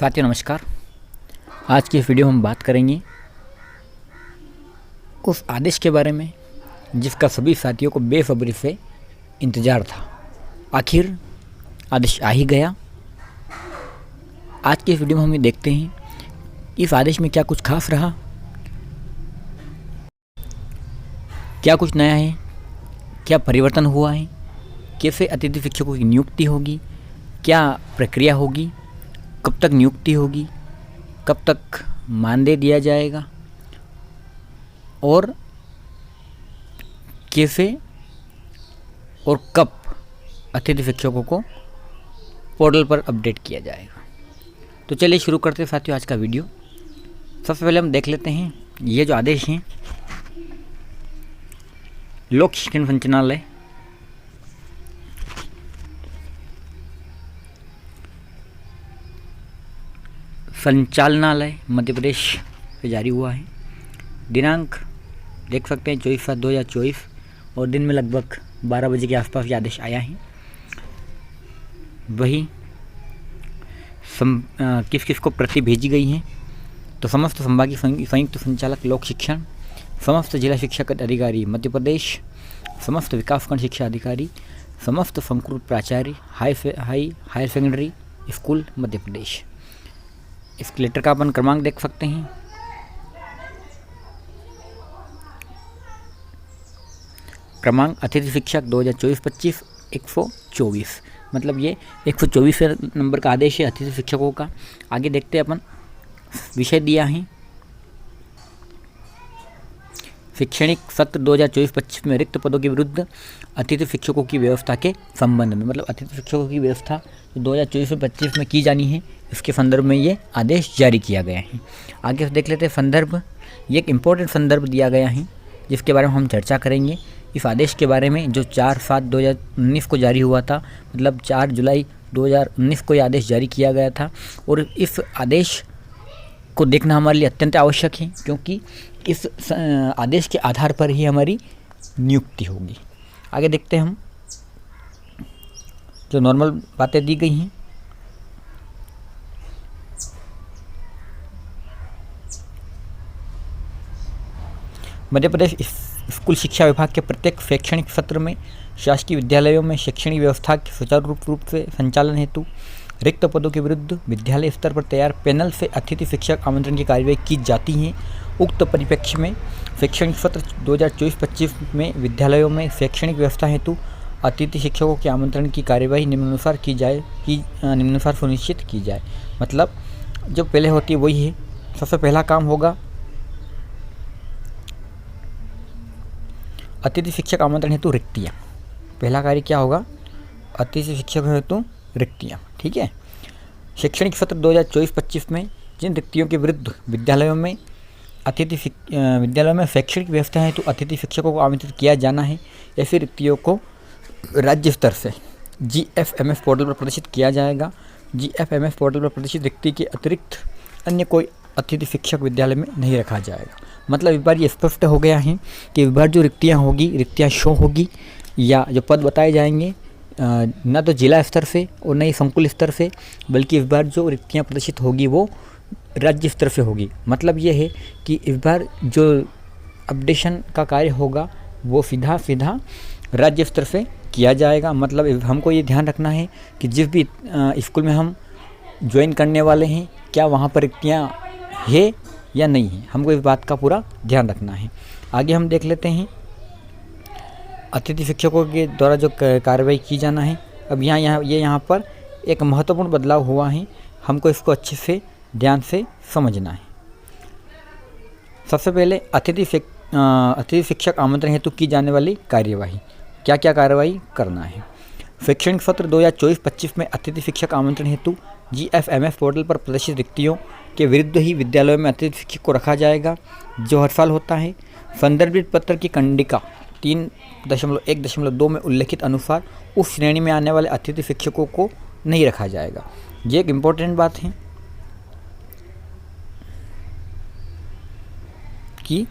साथियों नमस्कार। आज की इस वीडियो में हम बात करेंगे उस आदेश के बारे में जिसका सभी साथियों को बेसब्री से इंतज़ार था। आखिर आदेश आ ही गया। आज की इस वीडियो में हम ये देखते हैं इस आदेश में क्या कुछ खास रहा, क्या कुछ नया है, क्या परिवर्तन हुआ है, कैसे अतिथि शिक्षकों की नियुक्ति होगी, क्या प्रक्रिया होगी, कब तक नियुक्ति होगी, कब तक मानदेय दिया जाएगा और कैसे और कब अतिथि शिक्षकों को पोर्टल पर अपडेट किया जाएगा। तो चलिए शुरू करते हैं साथियों आज का वीडियो। सबसे पहले हम देख लेते हैं ये जो आदेश हैं लोक शिक्षण संचालनालय मध्य प्रदेश से जारी हुआ है। दिनांक देख सकते हैं 24/7/2024 और दिन में लगभग 12 बजे के आसपास ये आदेश आया है। वही किस किस को प्रति भेजी गई हैं तो समस्त संभागीय संयुक्त संचालक लोक शिक्षण, समस्त जिला शिक्षक अधिकारी मध्य प्रदेश, समस्त विकासखंड शिक्षा अधिकारी, समस्त संस्कृत प्राचार्य higher secondary school Madhya Pradesh. इस लेटर का अपन क्रमांक देख सकते हैं। क्रमांक अतिथि शिक्षक 2024-25 124, मतलब ये 124 नंबर का आदेश है अतिथि शिक्षकों का। आगे देखते हैं अपन विषय दिया है शैक्षणिक सत्र 2024-25 में रिक्त पदों के विरुद्ध अतिथि शिक्षकों की व्यवस्था के संबंध में, मतलब अतिथि शिक्षकों की व्यवस्था जो 2024-25 में की जानी है इसके संदर्भ में ये आदेश जारी किया गया है। आगे देख लेते हैं संदर्भ। ये एक इम्पोर्टेंट संदर्भ दिया गया है जिसके बारे में हम चर्चा करेंगे। इस आदेश के बारे में जो 4/7/2019 को जारी हुआ था, मतलब 4 जुलाई 2019 को ये आदेश जारी किया गया था और इस आदेश को देखना हमारे लिए अत्यंत आवश्यक है क्योंकि इस आदेश के आधार पर ही हमारी नियुक्ति होगी। आगे देखते हैं हम जो नॉर्मल बातें दी गई हैं। मध्य प्रदेश स्कूल शिक्षा विभाग के प्रत्येक शैक्षणिक सत्र में शासकीय विद्यालयों में शैक्षणिक व्यवस्था के सुचारू रूप से संचालन हेतु रिक्त पदों के विरुद्ध विद्यालय स्तर पर तैयार पैनल से अतिथि शिक्षक आमंत्रण की कार्यवाही की जाती है। उक्त परिप्रेक्ष्य में शैक्षणिक सत्र 2024-25 में विद्यालयों में शैक्षणिक व्यवस्था हेतु अतिथि शिक्षकों के आमंत्रण की कार्यवाही निम्नानुसार सुनिश्चित की जाए। मतलब जो पहले होती है वही है। सबसे पहला काम होगा अतिथि शिक्षक आमंत्रण हेतु रिक्तियाँ। पहला कार्य क्या होगा? अतिथि शिक्षक हेतु रिक्तियाँ। ठीक है। शैक्षणिक सत्र 2024-25 में जिन रिक्तियों के विरुद्ध विद्यालयों में शैक्षणिक व्यवस्था हेतु अतिथि शिक्षकों को आमंत्रित किया जाना है, ऐसी रिक्तियों को राज्य स्तर से GFMS पोर्टल पर प्रदर्शित किया जाएगा। GFMS पोर्टल पर प्रदर्शित रिक्ति के अतिरिक्त अन्य कोई अतिथि शिक्षक विद्यालय में नहीं रखा जाएगा। मतलब इस बार ये स्पष्ट हो गया है कि इस बार जो रिक्तियाँ शो होगी या जो पद बताए जाएंगे न तो जिला स्तर से और न ही संकुल स्तर से, बल्कि इस बार जो रिक्तियाँ प्रदर्शित होगी वो राज्य स्तर से होगी। मतलब ये है कि इस बार जो अपडेशन का कार्य होगा वो सीधा राज्य स्तर से किया जाएगा। मतलब हमको ये ध्यान रखना है कि जिस भी स्कूल में हम ज्वाइन करने वाले हैं क्या वहाँ पर रिक्तियाँ है या नहीं है, हमको इस बात का पूरा ध्यान रखना है। आगे हम देख लेते हैं अतिथि शिक्षकों के द्वारा जो कार्रवाई की जाना है। अब यहाँ पर एक महत्वपूर्ण बदलाव हुआ है, हमको इसको अच्छे से ध्यान से समझना है। सबसे पहले अतिथि शिक्षक आमंत्रण हेतु की जाने वाली कार्यवाही, क्या क्या कार्यवाही करना है। शैक्षणिक सत्र 2024-25 में अतिथि शिक्षक आमंत्रण हेतु GFMS पोर्टल पर प्रदर्शित रिक्तियों के विरुद्ध ही विद्यालयों में अतिथि शिक्षक को रखा जाएगा जो हर साल होता है। संदर्भित पत्र की कंडिका 3.1.2 में उल्लेखित अनुसार उस श्रेणी में आने वाले अतिथि शिक्षकों को नहीं रखा जाएगा। ये एक इम्पोर्टेंट बात है कि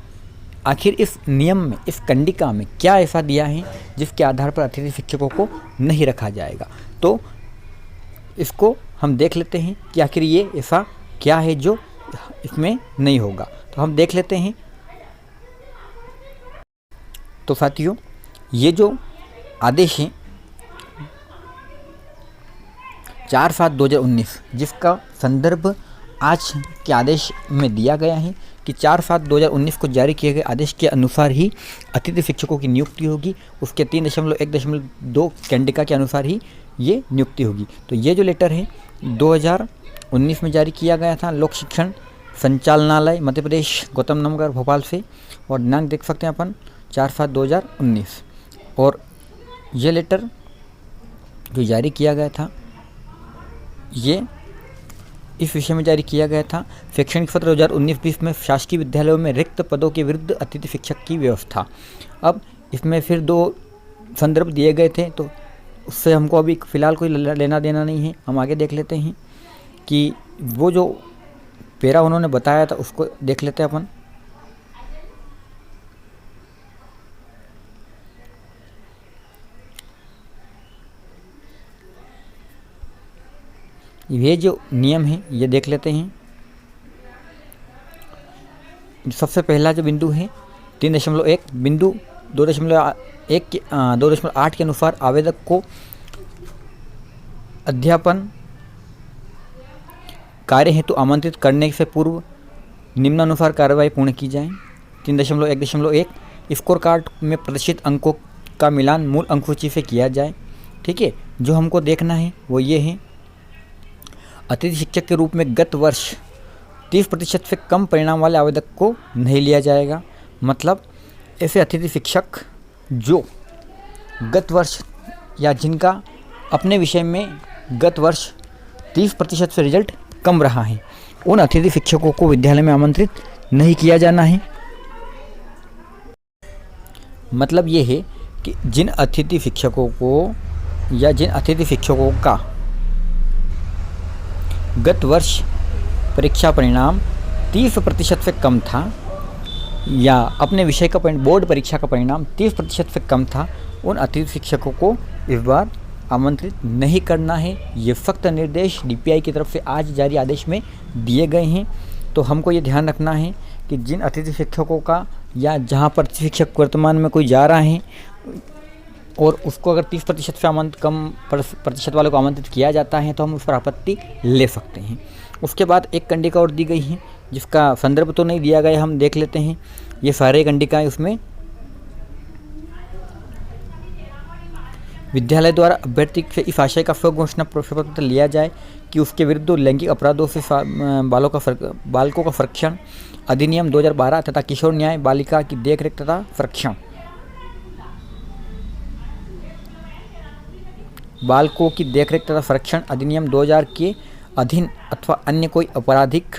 आखिर इस नियम में, इस कंडिका में क्या ऐसा दिया है जिसके आधार पर अतिथि शिक्षकों को नहीं रखा जाएगा। तो इसको हम देख लेते हैं कि आखिर ये ऐसा क्या है जो इसमें नहीं होगा। तो हम देख लेते हैं। तो साथियों, ये जो आदेश है 4/7/2019, जिसका संदर्भ आज के आदेश में दिया गया है कि 4/7/2019 को जारी किए गए आदेश के अनुसार ही अतिथि शिक्षकों की नियुक्ति होगी। उसके 3.1.2 कैंडिका के अनुसार ही ये नियुक्ति होगी। तो ये जो लेटर है 2019 में जारी किया गया था लोक शिक्षण संचालनालय मध्य प्रदेश गौतम नगर भोपाल से, और दिनांक देख सकते हैं अपन 4/7/2019। और ये लेटर जो जारी किया गया था ये इस विषय में जारी किया गया था, शैक्षणिक सत्र 2019-20 में शासकीय विद्यालयों में रिक्त पदों के विरुद्ध अतिथि शिक्षक की व्यवस्था। अब इसमें फिर 2 संदर्भ दिए गए थे, तो उससे हमको अभी फ़िलहाल कोई लेना देना नहीं है। हम आगे देख लेते हैं कि वो जो पेरा उन्होंने बताया था उसको देख लेते हैं अपन। ये जो नियम है ये देख लेते हैं। सबसे पहला जो बिंदु है 3.1 बिंदु 2.8 के अनुसार आवेदक को अध्यापन कार्य हेतु आमंत्रित करने से पूर्व निम्नानुसार कार्रवाई पूर्ण की जाए। 3.1.1 स्कोर कार्ड में प्रदर्शित अंकों का मिलान मूल अंक सूची से किया जाए। ठीक है, जो हमको देखना है वो ये है, अतिथि शिक्षक के रूप में गत वर्ष 30% से कम परिणाम वाले आवेदक को नहीं लिया जाएगा। मतलब ऐसे अतिथि शिक्षक जो गत वर्ष या जिनका अपने विषय में गत वर्ष 30% से रिजल्ट कम रहा है, उन अतिथि शिक्षकों को विद्यालय में आमंत्रित नहीं किया जाना है। मतलब ये है कि जिन अतिथि शिक्षकों को या जिन अतिथि शिक्षकों का गत वर्ष परीक्षा परिणाम 30% से कम था या अपने विषय का बोर्ड परीक्षा का परिणाम 30% से कम था, उन अतिथि शिक्षकों को इस बार आमंत्रित नहीं करना है। ये सख्त निर्देश DPI की तरफ से आज जारी आदेश में दिए गए हैं। तो हमको ये ध्यान रखना है कि जिन अतिथि शिक्षकों का या जहाँ पर शिक्षक वर्तमान में कोई जा रहा है और उसको अगर 30% से कम प्रतिशत वालों को आमंत्रित किया जाता है तो हम उस पर आपत्ति ले सकते हैं। उसके बाद एक कंडिका और दी गई है जिसका संदर्भ तो नहीं दिया गया, हम देख लेते हैं। ये सारे कंडिकाएं उसमें विद्यालय द्वारा अभ्यर्थी से इस आशय का स्वघोषणा प्रशस्ति पत्र लिया जाए कि उसके विरुद्ध लैंगिक अपराधों से बालकों का संरक्षण अधिनियम 2012 तथा किशोर न्याय बालिका की देखरेख तथा संरक्षण बालकों की देखरेख तथा संरक्षण अधिनियम 2000 के अधीन अथवा अन्य कोई आपराधिक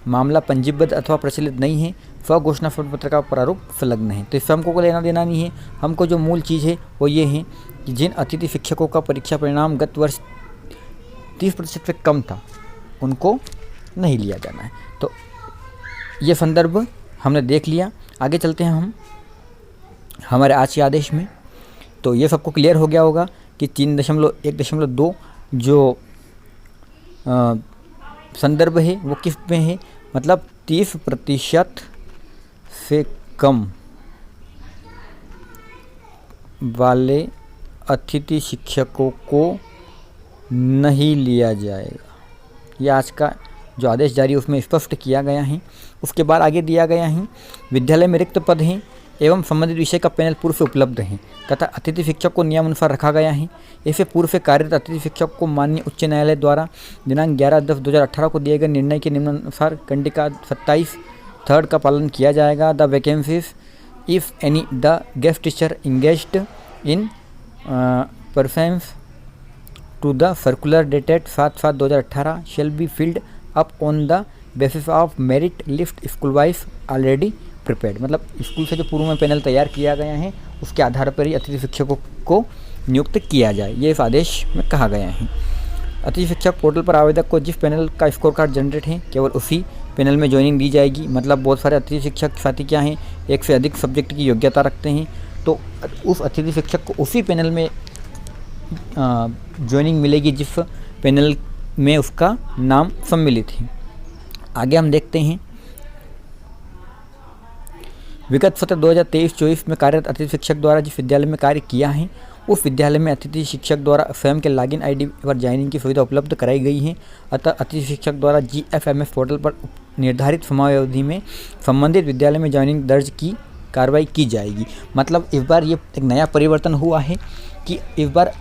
मामला पंजीबद्ध अथवा प्रचलित नहीं है, स्वघोषणा पत्र का प्रारूप संलग्न है। तो इससे हमको को लेना देना नहीं है। हमको जो मूल चीज़ है वो ये है कि जिन अतिथि शिक्षकों का परीक्षा परिणाम गत वर्ष 30% से कम था उनको नहीं लिया जाना है। तो ये संदर्भ हमने देख लिया। आगे चलते हैं हम हमारे आज के आदेश में। तो ये सबको क्लियर हो गया होगा कि 3.1.2 जो संदर्भ है वो किस में है, मतलब 30% से कम वाले अतिथि शिक्षकों को नहीं लिया जाएगा। ये आज का जो आदेश जारी उसमें स्पष्ट किया गया है। उसके बाद आगे दिया गया है, विद्यालय में रिक्त पद हैं एवं संबंधित विषय का पैनल पूर्व से उपलब्ध है तथा अतिथि शिक्षक को नियमानुसार रखा गया है। ऐसे पूर्व से कार्यरत अतिथि शिक्षक को माननीय उच्च न्यायालय द्वारा दिनांक 11/10/2018 को दिए गए निर्णय के निम्नानुसार कंडिका 27 3 का पालन किया जाएगा। The vacancies if any the guest teacher engaged in performance to the circular dated 7/7/2018 shall be filled up on the basis of merit list school wise already prepared. मतलब स्कूल से जो पूर्व में पैनल तैयार किया गया है उसके आधार पर ही अतिथि शिक्षकों को नियुक्त किया जाए, ये इस आदेश में कहा गया है। अतिथि शिक्षक पोर्टल पर आवेदक को जिस पैनल का स्कोर कार्ड जनरेट है केवल उसी पैनल में ज्वाइनिंग दी जाएगी। मतलब बहुत सारे अतिथि शिक्षक साथी क्या हैं, एक से अधिक सब्जेक्ट की योग्यता रखते हैं, तो उस अतिथि शिक्षक को उसी पैनल में ज्वाइनिंग मिलेगी जिस पैनल में उसका नाम सम्मिलित है। आगे हम देखते हैं, विगत सत्र 2023-24 में कार्यरत अतिथि शिक्षक द्वारा जिस विद्यालय में कार्य किया है उस विद्यालय में अतिथि शिक्षक द्वारा स्वयं के लॉगिन आईडी पर ज्वाइनिंग की सुविधा उपलब्ध कराई गई है। अतः अतिथि शिक्षक द्वारा GFMS पोर्टल पर निर्धारित समयावधि में संबंधित विद्यालय में ज्वाइनिंग दर्ज की कार्रवाई की जाएगी। मतलब इस बार ये एक नया परिवर्तन हुआ है कि इस बार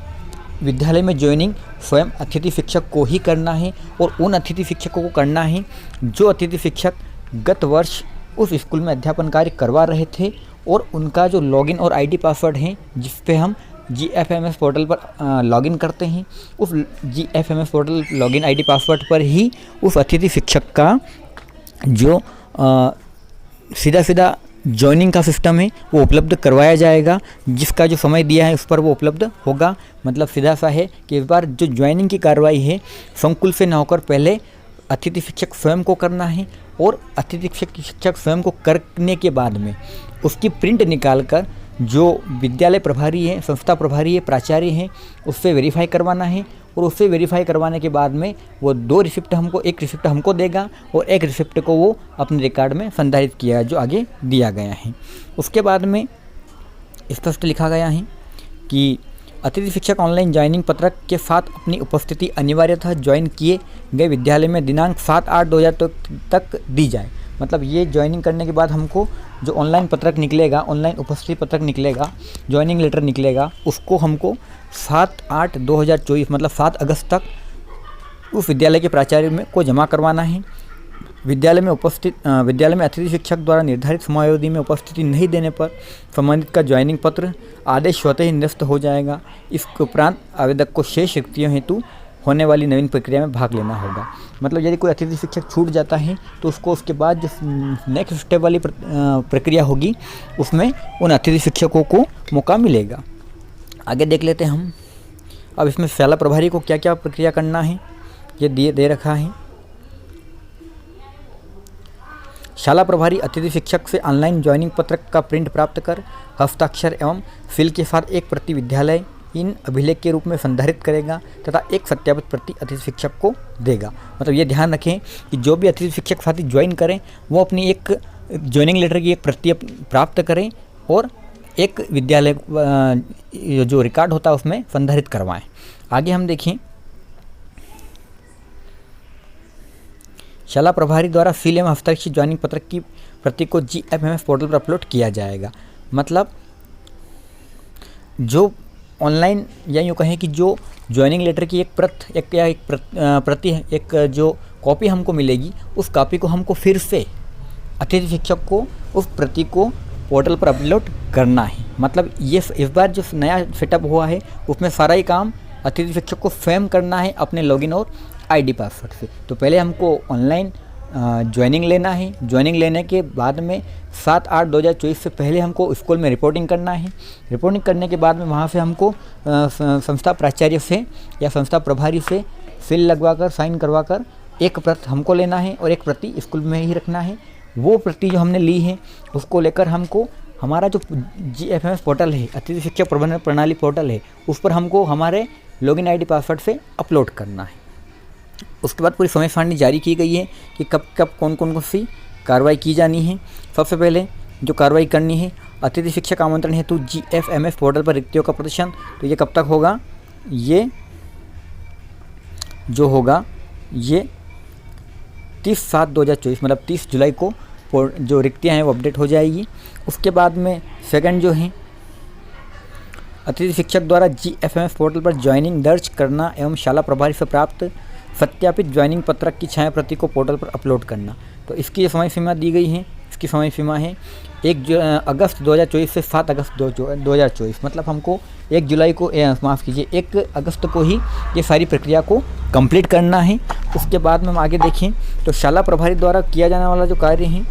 विद्यालय में ज्वाइनिंग स्वयं अतिथि शिक्षक को ही करना है और उन अतिथि शिक्षकों को करना है जो अतिथि शिक्षक गत वर्ष उस स्कूल में अध्यापन कार्य करवा रहे थे और उनका जो लॉगिन और आईडी पासवर्ड है जिस पे हम GFMS पोर्टल पर लॉगिन करते हैं, उस GFMS portal login ID password पर ही उस अतिथि शिक्षक का जो सीधा जॉइनिंग का सिस्टम है वो उपलब्ध करवाया जाएगा। जिसका जो समय दिया है उस पर वो उपलब्ध होगा। मतलब सीधा सा है कि इस बार जो ज्वाइनिंग की कार्रवाई है संकुल से न होकर पहले अतिथि शिक्षक स्वयं को करना है और अतिथि शिक्षक स्वयं को करने के बाद में उसकी प्रिंट निकाल कर जो विद्यालय प्रभारी है, संस्था प्रभारी है, प्राचार्य हैं, उससे वेरीफाई करवाना है और उससे वेरीफाई करवाने के बाद में वो एक रिसिप्ट हमको देगा और एक रिसिप्ट को वो अपने रिकॉर्ड में संधारित किया जो आगे दिया गया है। उसके बाद में स्पष्ट लिखा गया है कि अतिथि शिक्षक ऑनलाइन ज्वाइनिंग पत्रक के साथ अपनी उपस्थिति अनिवार्यतः ज्वाइन किए गए विद्यालय में दिनांक 7/8/2000 तक दी जाए। मतलब ये ज्वाइनिंग करने के बाद हमको जो ऑनलाइन पत्रक निकलेगा, ऑनलाइन उपस्थिति पत्रक निकलेगा, ज्वाइनिंग लेटर निकलेगा, उसको हमको 7/8/2024 मतलब 7 अगस्त तक उस विद्यालय के प्राचार्य को जमा करवाना है। विद्यालय में अतिथि शिक्षक द्वारा निर्धारित समयावधि में उपस्थिति नहीं देने पर संबंधित का ज्वाइनिंग पत्र आदेश स्वतः ही निरस्त हो जाएगा। इसके उपरांत आवेदक को शेष रिक्तियों हेतु होने वाली नवीन प्रक्रिया में भाग लेना होगा। मतलब यदि कोई अतिथि शिक्षक छूट जाता है तो उसको उसके बाद जो नेक्स्ट स्टेप वाली प्रक्रिया होगी उसमें उन अतिथि शिक्षकों को मौका मिलेगा। आगे देख लेते हैं हम। अब इसमें शाला प्रभारी को क्या क्या प्रक्रिया करना है ये दे रखा है। शाला प्रभारी अतिथि शिक्षक से ऑनलाइन ज्वाइनिंग पत्रक का प्रिंट प्राप्त कर हस्ताक्षर एवं सील के साथ एक प्रति विद्यालय इन अभिलेख के रूप में संधारित करेगा तथा एक सत्यापित प्रति अतिथि शिक्षक को देगा। मतलब ये ध्यान रखें कि जो भी अतिथि शिक्षक साथी ज्वाइन करें वो अपनी एक ज्वाइनिंग लेटर की एक प्रति प्राप्त करें और एक विद्यालय जो रिकॉर्ड होता है उसमें संधारित करवाएं। आगे हम देखें, शाला प्रभारी द्वारा सील एवं हस्ताक्षरित ज्वाइनिंग पत्रक की प्रति को GFMS पोर्टल पर अपलोड किया जाएगा। मतलब जो ऑनलाइन या यूँ कहें कि जो ज्वाइनिंग लेटर की एक जो कॉपी हमको मिलेगी उस कॉपी को हमको फिर से अतिथि शिक्षक को उस प्रति को पोर्टल पर अपलोड करना है। मतलब ये इस बार जो नया सेटअप हुआ है उसमें सारा ही काम अतिथि शिक्षक को स्वयं करना है अपने लॉगिन और आईडी पासवर्ड से। तो पहले हमको ऑनलाइन ज्वाइनिंग लेना है। ज्वाइनिंग लेने के बाद में 7/8/2024 से पहले हमको स्कूल में रिपोर्टिंग करना है। रिपोर्टिंग करने के बाद में वहाँ से हमको संस्था प्राचार्य से या संस्था प्रभारी से सील लगवा कर साइन करवा कर एक प्रति हमको लेना है और एक प्रति स्कूल में ही रखना है। वो प्रति जो हमने ली है उसको लेकर हमको हमारा जो GFMS पोर्टल है, अतिथि शिक्षक प्रबंधन प्रणाली पोर्टल है, उस पर हमको हमारे लॉगिन आईडी पासवर्ड से अपलोड करना है। उसके बाद पूरी समय सारणी जारी की गई है कि कब कब कौन सी कार्रवाई की जानी है। सबसे पहले जो कार्रवाई करनी है, अतिथि शिक्षक आमंत्रण हेतु GFMS पोर्टल पर रिक्तियों का प्रदर्शन, तो ये कब तक होगा, ये जो होगा ये 30/7/2024 मतलब 30 जुलाई को जो रिक्तियाँ हैं वो अपडेट हो जाएगी। उसके बाद में सेकंड जो है, अतिथि शिक्षक द्वारा GFMS पोर्टल पर ज्वाइनिंग दर्ज करना एवं शाला प्रभारी से प्राप्त सत्यापित ज्वाइनिंग पत्रक की छाया प्रति को पोर्टल पर अपलोड करना। तो इसकी समय सीमा दी गई है, इसकी समय सीमा है 1 अगस्त 2024 से 7 अगस्त 2024। मतलब हमको 1 जुलाई को 1 अगस्त को ही ये सारी प्रक्रिया को कंप्लीट करना है। उसके बाद में हम आगे देखें तो शाला प्रभारी द्वारा किया जाने वाला जो कार्य है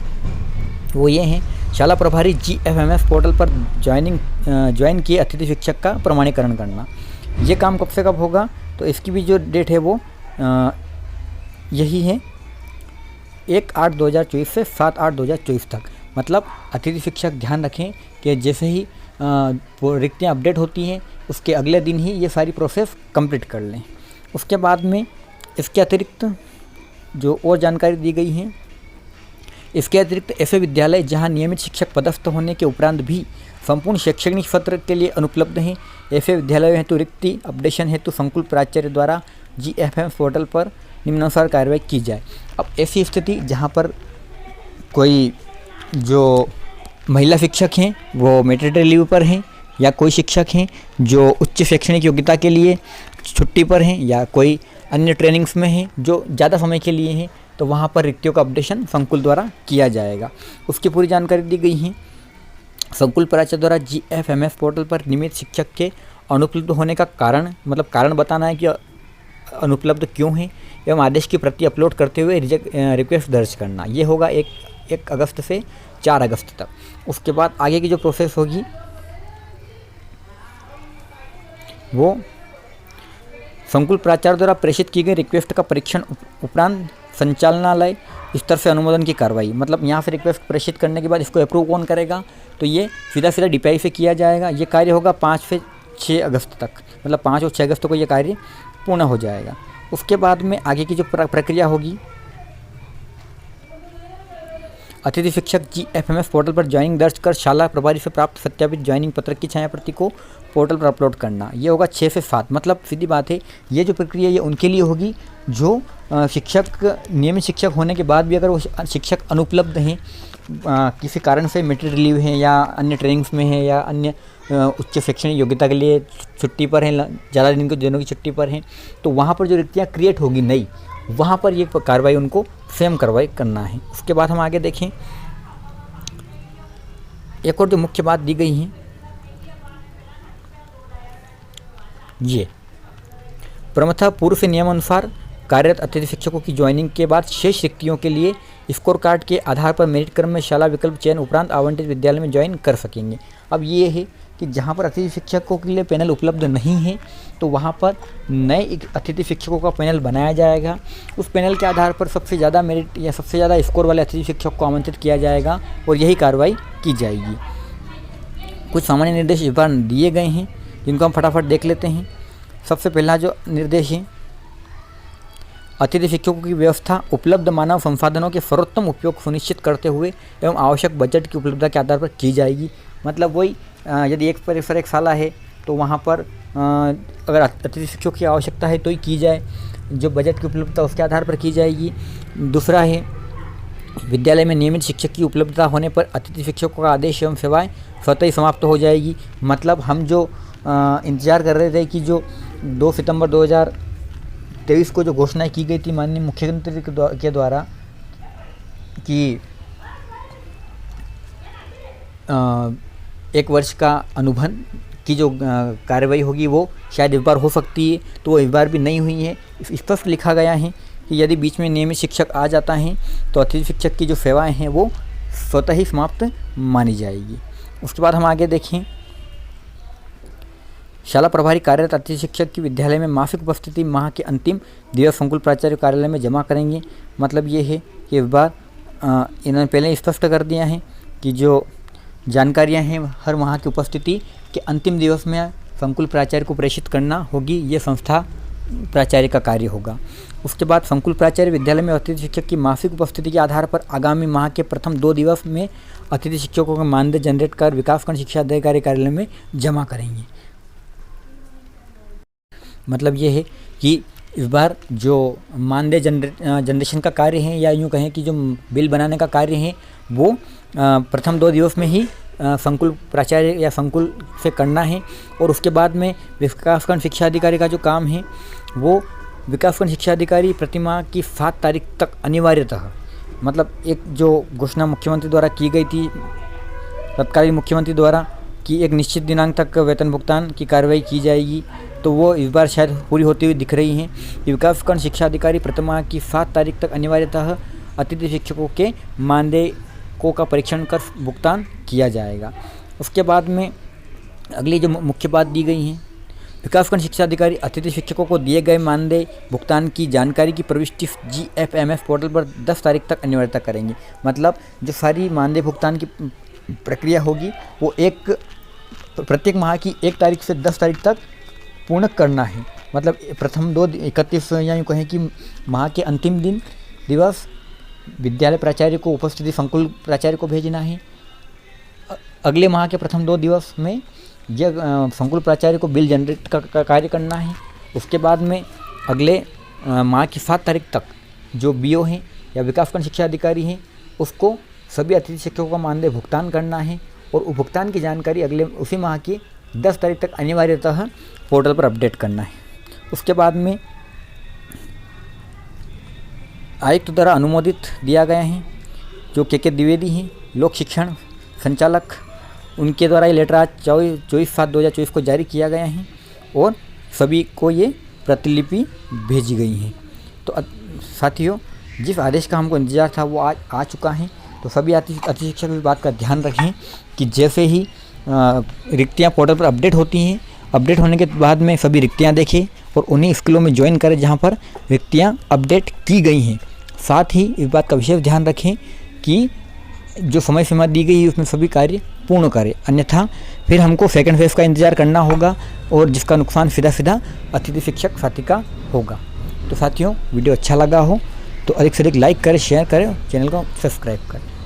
वो ये है, शाला प्रभारी GFMS पोर्टल पर ज्वाइन किए अतिथि शिक्षक का प्रमाणीकरण करना। ये काम कब से कब होगा, तो इसकी भी जो डेट है वो यही है 1/8/2024 से 7/8/2024 तक। मतलब अतिथि शिक्षक ध्यान रखें कि जैसे ही रिक्तियाँ अपडेट होती हैं उसके अगले दिन ही ये सारी प्रोसेस कंप्लीट कर लें। उसके बाद में इसके अतिरिक्त जो और जानकारी दी गई है, इसके अतिरिक्त ऐसे विद्यालय जहां नियमित शिक्षक पदस्थ होने के उपरांत भी संपूर्ण शैक्षणिक सत्र के लिए अनुपलब्ध हैं, ऐसे विद्यालयों हेतु रिक्ति अपडेशन हेतु संकुल प्राचार्य द्वारा GFMS पोर्टल पर निम्नानुसार कार्रवाई की जाए। अब ऐसी स्थिति जहां पर कोई जो महिला शिक्षक हैं वो मैटरनिटी लीव पर हैं, या कोई शिक्षक हैं जो उच्च शैक्षणिक योग्यता के लिए छुट्टी पर हैं, या कोई अन्य ट्रेनिंग्स में हैं जो ज़्यादा समय के लिए हैं, तो वहाँ पर रिक्तियों का अपडेशन संकुल द्वारा किया जाएगा। उसकी पूरी जानकारी दी गई है। संकुल प्राचार्य द्वारा GFMS पोर्टल पर नियमित शिक्षक के अनुपलब्ध होने का कारण, मतलब कारण बताना है कि अनुपलब्ध क्यों है, एवं आदेश की प्रति अपलोड करते हुए रिक्वेस्ट दर्ज करना। ये होगा 1 अगस्त से 4 अगस्त तक। उसके बाद आगे की जो प्रोसेस होगी वो संकुल प्राचार्य द्वारा प्रेषित की गई रिक्वेस्ट का परीक्षण उपरांत संचालनालय स्तर से अनुमोदन की कार्रवाई। मतलब यहाँ से रिक्वेस्ट प्रेषित करने के बाद इसको अप्रूव कौन करेगा, तो ये सीधा DPI से किया जाएगा। ये कार्य होगा 5 से 6 अगस्त तक, मतलब 5 और 6 अगस्त को ये कार्य पूर्ण हो जाएगा। उसके बाद में आगे की जो प्रक्रिया होगी, अतिथि शिक्षक GFMS पोर्टल पर ज्वाइनिंग दर्ज कर शाला प्रभारी से प्राप्त सत्यापित ज्वाइनिंग पत्र की छायाप्रति को पोर्टल पर अपलोड करना। ये होगा 6 से 7, मतलब सीधी बात है, ये जो प्रक्रिया ये उनके लिए होगी जो शिक्षक नियमित शिक्षक होने के बाद भी अगर वो शिक्षक अनुपलब्ध हैं, किसी कारण से मैटरनिटी लीव हैं या अन्य ट्रेनिंग्स में हैं या अन्य उच्च शैक्षणिक योग्यता के लिए छुट्टी पर हैं, ज़्यादा दिनों की छुट्टी पर हैं, तो वहाँ पर जो रिक्तियाँ क्रिएट होगी नई, वहाँ पर ये कार्रवाई उनको स्वयं कार्रवाई करना है। उसके बाद हम आगे देखें, एक और जो मुख्य बात दी गई है, ये प्रथमतः पूर्व से नियमानुसार कार्यरत अतिथि शिक्षकों की ज्वाइनिंग के बाद शेष रिक्तियों के लिए स्कोर कार्ड के आधार पर मेरिट क्रम में शाला विकल्प चयन उपरांत आवंटित विद्यालय में ज्वाइन कर सकेंगे। अब ये है कि जहाँ पर अतिथि शिक्षकों के लिए पैनल उपलब्ध नहीं है, तो वहाँ पर नए अतिथि शिक्षकों का पैनल बनाया जाएगा। उस पैनल के आधार पर सबसे ज़्यादा मेरिट या सबसे ज़्यादा स्कोर वाले अतिथि शिक्षक को आमंत्रित किया जाएगा और यही कार्रवाई की जाएगी। कुछ सामान्य निर्देश इस बार दिए गए हैं, जिनको हम फटाफट देख लेते हैं। सबसे पहला जो निर्देश है, अतिथि शिक्षकों की व्यवस्था उपलब्ध मानव संसाधनों के सर्वोत्तम उपयोग सुनिश्चित करते हुए एवं आवश्यक बजट की उपलब्धता के आधार पर की जाएगी। मतलब वही यदि एक परिसर एक शाला है तो वहाँ पर अगर अतिथि शिक्षकों की आवश्यकता है तो ही की जाए, जो बजट की उपलब्धता उसके आधार पर की जाएगी। दूसरा है, विद्यालय में नियमित शिक्षक की उपलब्धता होने पर अतिथि शिक्षकों का आदेश एवं सेवाएं स्वतः ही समाप्त हो जाएगी। मतलब हम जो इंतज़ार कर रहे थे कि जो 2 सितंबर 2023 को जो घोषणाएं की गई थी माननीय मुख्यमंत्री के द्वारा कि 1 वर्ष का अनुबंध की जो कार्रवाई होगी वो शायद इस बार हो सकती है, तो वो इस बार भी नहीं हुई है। स्पष्ट लिखा गया है कि यदि बीच में नियमित शिक्षक आ जाता है तो अतिथि शिक्षक की जो सेवाएं हैं वो स्वतः ही समाप्त मानी जाएगी। उसके बाद हम आगे देखें, शाला प्रभारी कार्यरत अतिथि शिक्षक की विद्यालय में मासिक उपस्थिति माह के अंतिम दिवस संकुल प्राचार्य कार्यालय में जमा करेंगे। मतलब ये है कि इस बार इन्होंने पहले स्पष्ट कर दिया है कि जो जानकारियां हैं हर माह की उपस्थिति के अंतिम दिवस में संकुल प्राचार्य को प्रेषित करना होगी, ये संस्था प्राचार्य का कार्य होगा। उसके बाद संकुल प्राचार्य विद्यालय में अतिथि शिक्षक की मासिक उपस्थिति के आधार पर आगामी माह के प्रथम 2 दिवस में अतिथि शिक्षकों का मानदेय जनरेट कर विकासखंड शिक्षा अधिकारी कार्यालय में जमा करेंगे। मतलब ये है कि इस बार जो मानदेय जनरेशन का कार्य है या यूँ कहें कि जो बिल बनाने का कार्य है वो प्रथम 2 दिवस में ही संकुल प्राचार्य या संकुल से करना है। और उसके बाद में विकासखंड शिक्षा अधिकारी का जो काम है वो विकासखंड शिक्षा अधिकारी प्रतिमाह की 7 तारीख तक अनिवार्यतः, मतलब एक जो घोषणा मुख्यमंत्री द्वारा की गई थी तत्कालीन मुख्यमंत्री द्वारा कि एक निश्चित दिनांक तक वेतन भुगतान की कार्रवाई की जाएगी, तो वो इस बार शायद पूरी होती हुई दिख रही हैं कि विकासखंड शिक्षा अधिकारी प्रतिमाह की 7 तारीख तक अनिवार्यतः अतिथि शिक्षकों के मानदेय को का परीक्षण कर भुगतान किया जाएगा। उसके बाद में अगली जो मुख्य बात दी गई है, विकासखंड शिक्षा अधिकारी अतिथि शिक्षकों को दिए गए मानदेय भुगतान की जानकारी की प्रविष्टि GFMS पोर्टल पर 10 तारीख तक अनिवार्यता करेंगे। मतलब जो सारी मानदेय भुगतान की प्रक्रिया होगी वो प्रत्येक माह की 1 तारीख से 10 तारीख तक पूर्ण करना है। मतलब प्रथम 31 या यूँ कहें कि माह के अंतिम दिवस विद्यालय प्राचार्य को उपस्थिति संकुल प्राचार्य को भेजना है। अगले माह के प्रथम 2 दिवस में यह संकुल प्राचार्य को बिल जनरेट का कार्य करना है। उसके बाद में अगले माह की 7 तारीख तक जो BO हैं या विकासखंड शिक्षा अधिकारी हैं उसको सभी अतिथि शिक्षकों का मानदेय भुगतान करना है और भुगतान की जानकारी अगले उसी माह की 10 तारीख तक अनिवार्यतः पोर्टल पर अपडेट करना है। उसके बाद में आयुक्त द्वारा अनुमोदित दिया गया है जो के द्विवेदी हैं लोक शिक्षण संचालक, उनके द्वारा ये लेटर आज 24/7/2024 को जारी किया गया है और सभी को ये प्रतिलिपि भेजी गई हैं। तो साथियों, जिस आदेश का हमको इंतज़ार था वो आज आ चुका है। तो सभी अतिथि शिक्षक इस बात का ध्यान रखें कि जैसे ही रिक्तियाँ पोर्टल पर अपडेट होती हैं, अपडेट होने के बाद में सभी रिक्तियाँ देखें और उन्हीं स्कूलों में ज्वाइन करें जहाँ पर रिक्तियाँ अपडेट की गई हैं। साथ ही इस बात का विशेष ध्यान रखें कि जो समय सीमा दी गई है उसमें सभी कार्य पूर्ण करें, अन्यथा फिर हमको सेकंड फेज़ का इंतज़ार करना होगा और जिसका नुकसान सीधा अतिथि शिक्षक साथी का होगा। तो साथियों, वीडियो अच्छा लगा हो तो अधिक से अधिक लाइक करें, शेयर करें, चैनल को सब्सक्राइब करें।